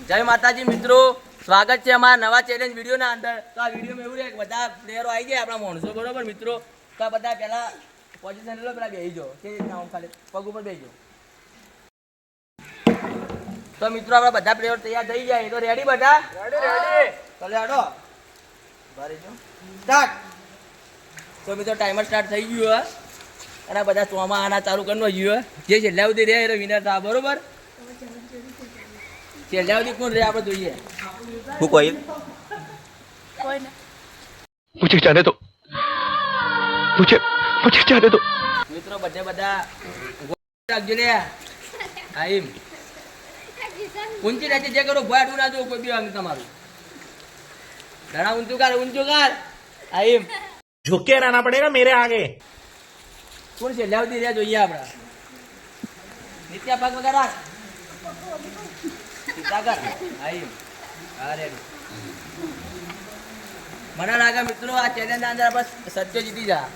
જય માતાજી મિત્રો, સ્વાગત છે અમારા નવા ચેલેન્જ વિડીયોના અંદર. તો આ વિડીયોમાં એવું છે કે બધા પ્લેયરો આવી ગયા આપણા માણસો, બરોબર મિત્રો. તો આ બધા પહેલા પોઝિશન લો, પેલા બેસી જાઓ. કે રીતના આમ ખાલી પગ ઉપર બેસી જાઓ. તો મિત્રો આપણા બધા પ્લેયરો તૈયાર થઈ જાય. તો રેડી બધા? રેડી. ચાલો હેડો ભરી જો સ્ટાર્ટ. તો મિત્રો ટાઈમર સ્ટાર્ટ થઈ ગયું હે અને બધા ચોમાં આના ચાલુ કરવાનો ગયું હે. જે છેલ્લા સુધી રહે એ વિનર થાય, બરોબર. છેલ્લા સુધી કોણ રહે આપણે જોઈએ. હું કોઈ मुझे जाने दो मुझे जाने दो મિત્રો બધા રાખજો લે. આઈમ ઊંચી નાચે જે કરો ભોય ના જો કોઈ બી અંગ તમારું. ઘણા ઊંચું કર આઈમ झुक के रहना पड़ेगा मेरे आगे. કોણ છે લેવતી રહ્યા જોઈએ આપડા. નિત્યા પગ વગર રાખ. સીધા કર. આઈમ અરે મને લાગે મિત્રો આ ચેલેન્જ ના અંદર આપણે સત્ય જીતી જા.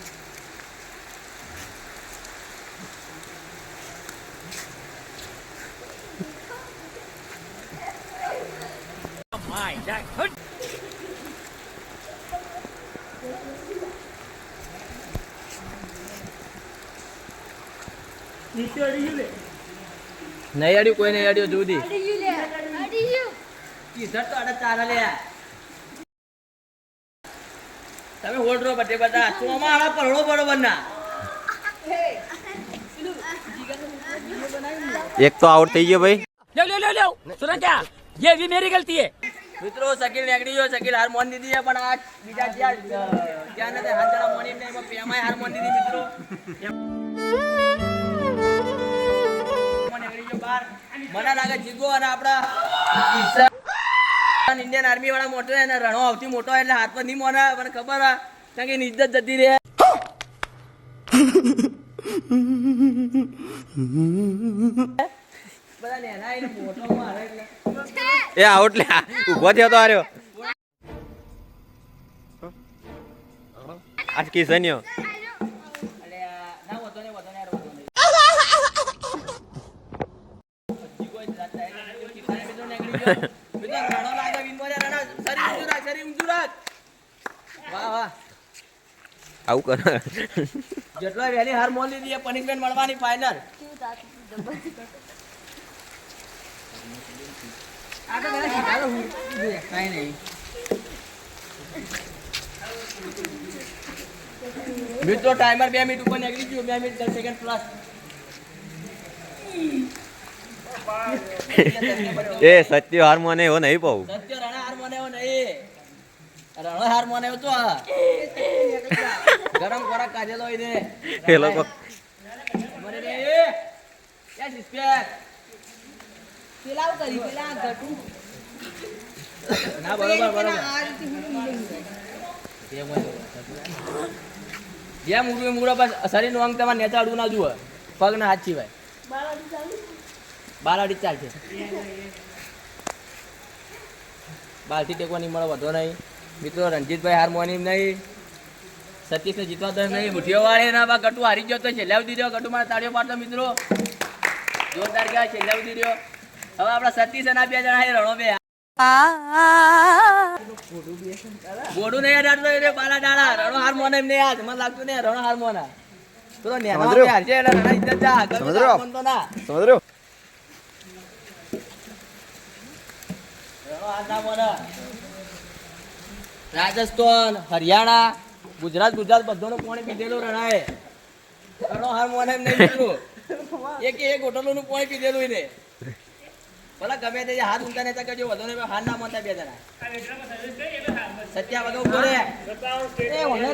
નહીં અડ્યું, કોઈ નહીં અડ્યું. જુદી કીધર તો અડે ચાલે લે. તમે હોડરો બધે બધા ચોમાં આવા પડો બરોબર ના. एक तो आउट થઈ ગયો ભાઈ. ले सुना क्या, ये भी मेरी गलती है. મિત્રો શકીલ નીકળી ગયો. શકીલ હાર મોન દીધી છે, પણ આ બીજા ત્યાં નથી હાથ જણા મોની નહીં, એમાં પેમાય હાર મોન દીધી મિત્રો. નીકળી ગયો બહાર. મને લાગે જીગો અને આપણા ઇન્ડિયન આર્મી વાળા મોટો એને રણો આવતી મોટો એટલે હાથ પર નહીં મોના. મને ખબર હા, કારણ કે એની ઇજ્જત જતી રહે. બધા નેના એને મોટો મારે એટલે એ આઉટ લે ઊભો થયો તો આર્યો આજ કિસન્યો અલે ના વધો ને યાર વધો ને. જીગો જાતા હે કિસાને મિત્રો નીકળી ગયો. મિત્રો રણો લાગે વિન મોરે રણો શરી ઊંચું રાખ. વાહ વાહ. આવું કર જેટલો વહેલી હાર મોન લીધી એ પનિશમેન્ટ મળવાની ફાઇનલ. આ તો મેરા શીખાડો હું કાઈ નહીં. મિત્રો ટાઈમર 2 મિનિટ ઉપર નીકળી ગયો. 2 મિનિટ 10 સેકન્ડ પ્લસ. એ સત્ય હાર મને એવો નહીં પાઉં. સત્ય રણા હાર મને એવો નહીં. રણો હાર મને એવો તો ગરમ ખોરાક કાઢેલો હોય દે એ લોકો મને રે યસ સ્પેર પેલાવ કરી પેલા ઘટુ ના બરોબર જે મુગરો બસ શરીરનું અંગ તમારે નેચા અડવું ના જુએ. પગ ના હાથ સિવાય 12 અડી ચાલશે. બાલથી ટેકવાની મળે વધો નહીં. મિત્રો રણજીતભાઈ હાર મોની નહીં. સતીશને જીતવા તો નહીં. મુઠીઓ વાળે ના બા ગટુ હારી ગયો તો છેલ્લા સુધી રહ્યો. ગટુ મારે તાળીઓ પાડતો મિત્રો. જોરદાર ગયા છેલ્લા સુધી રહ્યો. હવે આપણા સતીશ અને 2 જણા રણો બે બોડું નહીં અડાડતો એટલે બાલા ડાળા. રણો હાર મોને એમ નહીં યાદ મને લાગતું નહીં રણો હાર મોના. તો નેના હાર છે એટલે રણા ઇજ્જત જા. સમજ રહ્યો સમજ રહ્યો રણો હાર ના મોના. રાજસ્થાન, હરિયાણા, ગુજરાત બધોનું પાણી પીધેલું રણાએ. રણો હાર મોને એમ નહીં પીધું. એક હોટલોનું પાણી પીધેલું એને. ભલા ગમે તે હાથ ઊંચા નેતા કરજો વધુ ને હાર ના મોતા 2 જણા. સત્યા વગર ઉપર રે. એ ઓને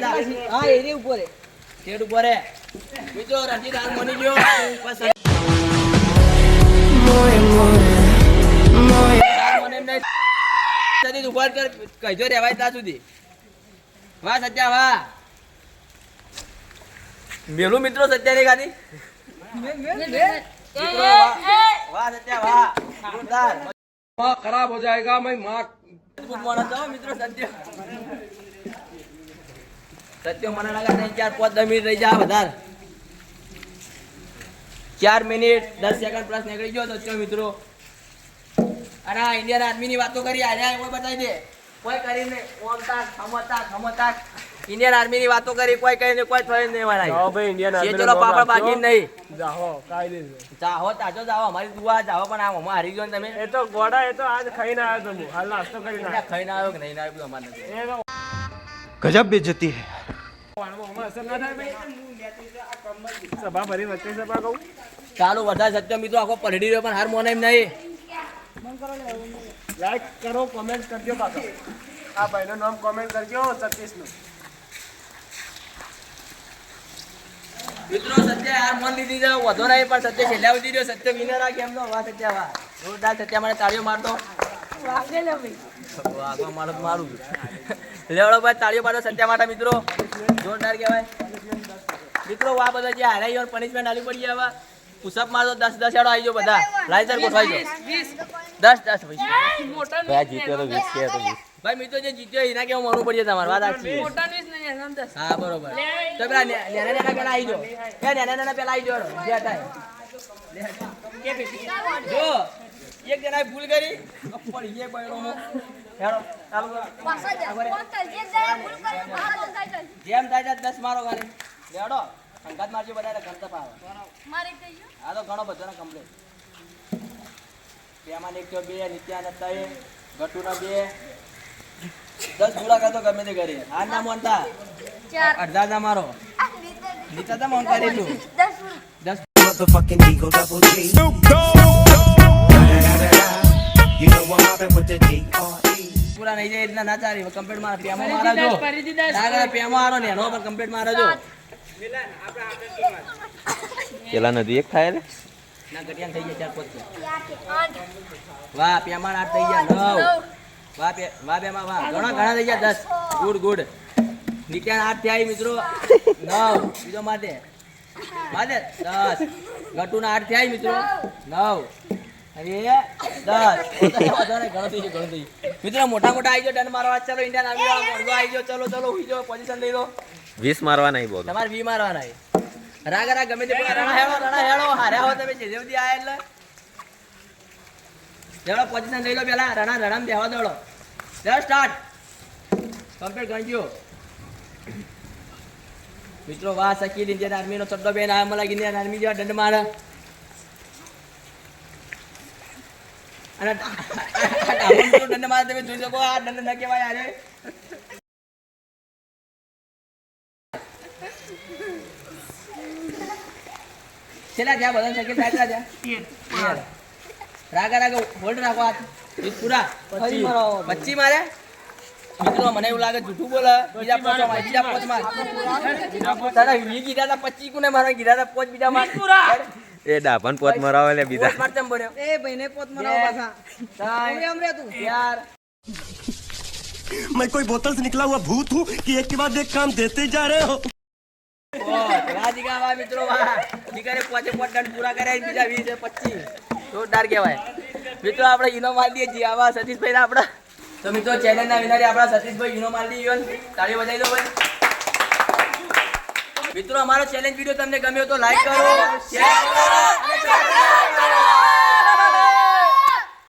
હા એરી ઉપર રે. ટેડ ઉપર રે. બીજો રણજીત હાર મોની ગયો. બસ હાર મોને એમ નહીં. સદી ઉપર કર કઈજો રહેવાય ત્યાં સુધી. વાહ સત્યા વાહ. મેલું મિત્રો સત્યા ની ગાડી. वाह सत्या वाह जोरदार. माँ खराब हो जाएगा मैं माँ गुड मॉर्निंग जाओ मित्रों. सत्य મને લાગે 3 4 5 10 મિનિટ રહી જા વધારે. 4 મિનિટ 10 સેકન્ડ પ્લસ નીકળી ગયો તો મિત્રો અને આ ઇન્ડિયન આર્મી ની વાતો કરી આર્યા કોઈ બતાવી દે કોઈ કરીને ઓમતા ખમતા ઇન્ડિયન આર્મી ની વાતો કરી કોઈ કહીને કોઈ થઈ નહીં વાળા જાઓ ભાઈ ઇન્ડિયન આર્મી ચલો પાપડ બાકી નહીં જાઓ કાઈ દે જાહો તાજો જાઓ અમારી દુઆ જાહો પણ આ મમ્મા હારી ગયો ને તમે એ તો ગોડા એ તો આજ ખાઈને આવ્યો તો હાલ નાસ્તો કરીને આવ્યો. ખાઈને આવ્યો કે નહીં આવ્યો અમારે નથી એ તો गजब बेइज्जती है વાળમાં અસર ના થાય ભાઈ સભા ભરી વચ્ચે સભા કહું ચાલો વધારે સત્ય મિત્રો આખો પલડી રહ્યો પણ હાર મોને એમ નહીં લાઈક કરો કોમેન્ટ કરજો કાકા આ ભાઈનું નામ કોમેન્ટ કરજો સતીશનું મિત્રો સત્ય હાર મોન લીધી છે વધો નહીં પણ સત્ય છેલ્લા સુધી રહ્યો સત્ય વિનર આ કેમ નો વાહ સત્ય વાહ જોરદાર સત્ય મને તાળીઓ મારતો વાગવા મારો મારું લેવડો ભાઈ તાળીઓ પાડો સત્ય માટે મિત્રો જોરદાર કહેવાય મિત્રો આ બધા જે હારાઈ ઓર પનિશમેન્ટ આલી પડી હવે પુશઅપ મારતો 10 હેડો આવી જાઓ બધા લાઈઝર ગોઠવાઈ જાઓ 10 ભાઈ ભાઈ જીત્યો તો 20 કે તો 20 ભાઈ મિત્રો જે જીત્યો એના કેવું માનવું પડશે તમારે વાત સાચી હા બરોબર તો પેલા નેના પેલા આવી જાઓ નેના પેલા આવી જાઓ જે થાય જો એક જણાએ ભૂલ કરી પડી એ બૈરો મો હેડો ચાલુ કરો જેમ થાય છે 10 મારો ગાડી લેડો અંગાત મારજો બધાને ગણતા પાવ આ તો ઘણો બધાને કમ્પ્લીટ બેમાં એક તો 2 નિત્યાન હતા એ ગટુના 2 10 પૂરા કરતો ગમે તે કરી આ ના મોનતા અડધા ના મારો નીચા તો મોન કરી તું 10 motherfucking Eagle Double G. You know I'm mobbing with the D.R.E. પૂરા નહીં જાય એટલા ના ચાલી કમ્પ્લીટ મારા પેમો મારા જો આગળ પેમો આરો ને એનો પર કમ્પ્લીટ મારા જો પેલા નદી એક થાય લે ના ગટિયાન થઈ ગયા 4 5 વાહ પેમાન 8 થઈ ગયા 9 વાહ બેમાં વાહ ઘણા થઈ ગયા 10 ગુડ નિત્યાન 8 થયા મિત્રો 9 બીજો માટે 10 ગટુના 8 થયા મિત્રો 9 અરે 10 વધારે ઘણો થઈ ગયો મિત્રો મોટા આવી ગયો ડન મારવા ચાલો ઇન્ડિયન આર્મી વાળા મોરગો આવી ગયો ચલો હુઈ જાઓ પોઝિશન લઈ લો 20 મારવા નહીં બોલ તમારે 20 મારવાના છે રાગા ગમે તે રણા હેડો હાર્યા હો તમે જે જેવદી આયા એટલે લેવડો પોઝિશન લઈ લો પેલા રણામ બેહવા દોડો લેવડો સ્ટાર્ટ કમ્પ્લીટ ગણજો મિત્રો વાહ સકીલ ઇન્ડિયન આર્મી નો ચડ્ડો બેન આ મને ઇન્ડિયન આર્મી જેવા દંડ મારે અને દંડ મારે તમે જોઈ શકો આ દંડ ન કહેવાય આજે છેલ્લા ત્યાં બધા સકીલ થાય ત્યાં રાગા હોલ્ડ રાખો હાથ પૂરા 25 મારે મિત્રો મને એવું લાગે જૂઠું બોલે બીજા પોચ માર તારા વી ગીધા હતા 25 કોને મારવા ગીધા હતા પોચ બીજા માર એ ડાભન પોત મરાવે લે બીજા પોચ માર તેમ બન્યો એ ભાઈને પોચ મરાવ પાછા એમ રે તું યાર मैं कोई बोतल से निकला हुआ भूत हूँ कि एक के बाद एक काम देते जा रहे हो ઓ રાજીગા વાહ મિત્રો વાહ દીકરે પોચે પોચ દંડ પૂરા કર્યા બીજા 20 25 જોરદાર કહેવાય મિત્રો આપણે ઈનો માર દઈએ જી આવા સતીશભાઈ આપડા તો મિત્રો ચેનલ ના વિનર આપણા સતીશભાઈ ઈનો માર દઈએ તાળી બજાવી દો ભાઈ મિત્રો અમારો ચેલેન્જ વિડિયો તમને ગમ્યો તો લાઈક કરો શેર કરો અને સબસ્ક્રાઇબ